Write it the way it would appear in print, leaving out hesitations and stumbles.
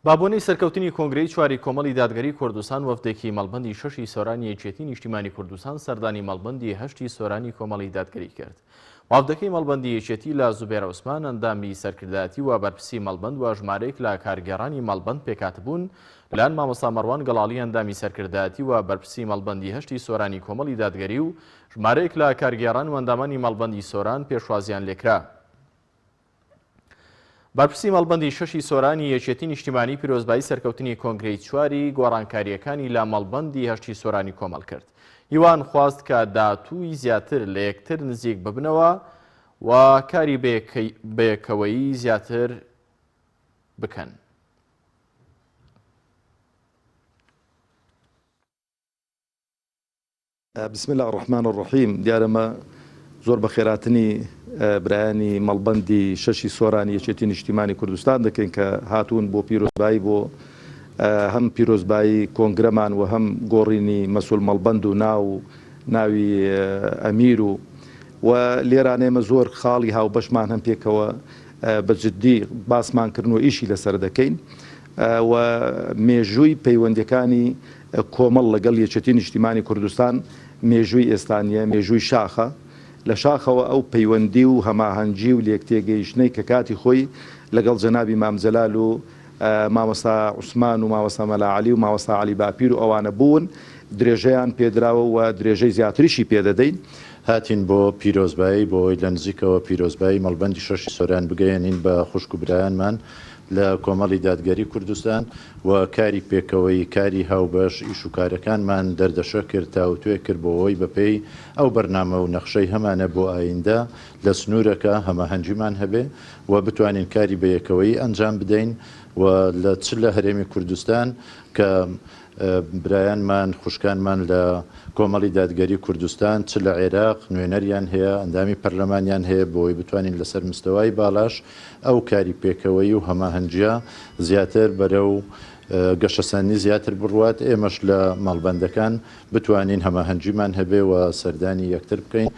بابوونەی سەرکەوتنی کۆنگرەی چواری کۆمەڵی دادگەری کوردستان وەفدێکی مەڵبەندی شەشی سۆرانی یەکێتی نیشتیمانی کوردستان سەردانی مەڵبەندی هەشتی سۆرانی کۆمەڵی دادگەری کرد. وەفدەکەی مەڵبەندی یەکێتی لە زوبێر عوسمان ئەندامی سەرکردایەتی و بەرپرسی مەڵبەند و ژمارەیەک لە کارگێڕانی مەڵبەند پێکاتبوون لەلایەن مامۆستا مەڕوان گەڵاڵی ئەندامی سەرکردایەتی و بەرپرسی مەڵبەندی هەشتی سۆرانی کۆمەڵی دادگەری و ژمارەیەک لە کارگێڕان و ئەندامانی مەڵبەندی سۆران پێشوازیان لێکرا. بەرپرسی مەڵبەندی شەشی سۆرانی یەکێتی نیشتیمانی پیرۆزبایی سەرکەوتنی کۆنگرەی چواری گۆڕانکاریەکانی لە مەڵبەندی هەشتی سۆرانی کۆمەڵ کرد. هیوان خواست کە داهاتووی زیاتر لە یەکتر نزیک ببنەوە و کاری بەیەکەوەیی زیاتر بکەن. بسم الله الرحمن الرحیم. دیارەمە زۆر بە خێراتنی برایانی مەڵبەندی شەشی سۆرانی یەکێتی نیشتیمانی کوردستان دەکەین کە هاتوون بۆ پیرۆزبایی بۆ هەم پیرۆزبایی کۆنگرەمان و هەم گۆڕینی مەسئول مەڵبەند و ناوی ئەمیر و لێرانێمە زۆر خاڵی هاوبەشمان هەم پێکەوە بەجددی باسمانکردن و ئیشی لەسەر دەکەین و مێژووی پەیوەندیەکانی کۆمەڵ لەگەڵ یەکێتی نیشتیمانی کوردستان مێژووی ئێستانیە، مێژووی شاخە. لە شاخەوە ئەو پەیوەندی و هەماهەنگی و لێکتێگەیشتنەی کە کاتی خۆی لەگەڵ جەنابی مامجەلال و مامۆستا عوسمان و مامۆستا مەلاعەلی و مامۆستا عەلی باپیر و ئەوانە بوون درێژەیان پێدراوە و درێژەی زیاتریشی پێدەدەین. هاتین بۆ پیرۆزبایی بۆی لە نزیکەوە پیرۆزبایی مەڵبەندی شەشی سۆران بگەیەنین بە خوشک و برایانمان لە کۆمەڵی دادگەری کوردستان و کاری پێکەوەی کاری هاوبەش ئیش و کارەکانمان دەردەشە کرد تاوتوێ کرد بۆەوەی بەپێی ئەو بەرنامە و نەخشەی هەمانە بۆ ئایندە لە سنوورەکە هەماهەنگیمان هەبێ و بتوانین کاری بەیەکەوەی ئەنجام بدەین و لە چ لە هەرێمی کوردستان کە برایانمان خوشکانمان لە کۆمەڵی دادگەری کوردستان چ لە عێراق نوێنەریان هەیە ئەندامی پەرلەمانیان هەیە بۆی بتوانین لەسەر مستەوای باڵاش ئەو کاری پێکەوەی و هەماهەنگیە زیاتر بەرەو گەشەسەنی زیاتر بڕوات ئێمەش لە مەڵبەندەکان بتوانین هەماهەنگیمان هەبێ و سەردانی یەکتر بکەین.